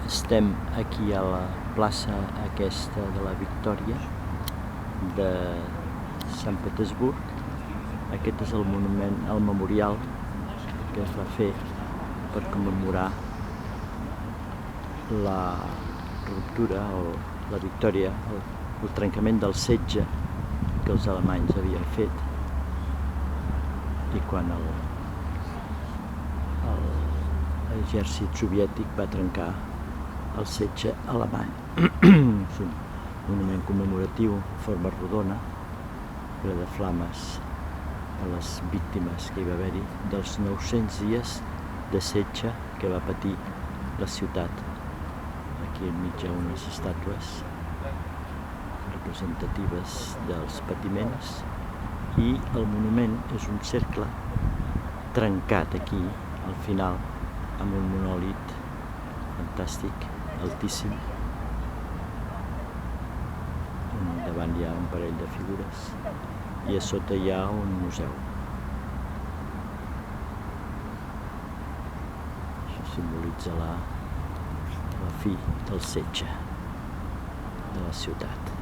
Estem aquí a la plaça aquesta de la Victòria de Sant Petersburg. Aquest és el monument, el memorial que es va fer per commemorar la ruptura o la victòria, el trencament del setge que els alemanys havien fet, i quan l'exèrcit soviètic va trencar el setge alemany. És un monument commemoratiu en forma rodona, ple de flames a les víctimes que hi va haver-hi dels 900 dies de setge que va patir la ciutat. Aquí enmig hi ha unes estàtues representatives dels patiments, i el monument és un cercle trencat aquí al final amb un monòlit fantàstic, altíssim. Davant hi ha un parell de figures i a sota hi ha un museu. Això simbolitza la fi del setge de la ciutat.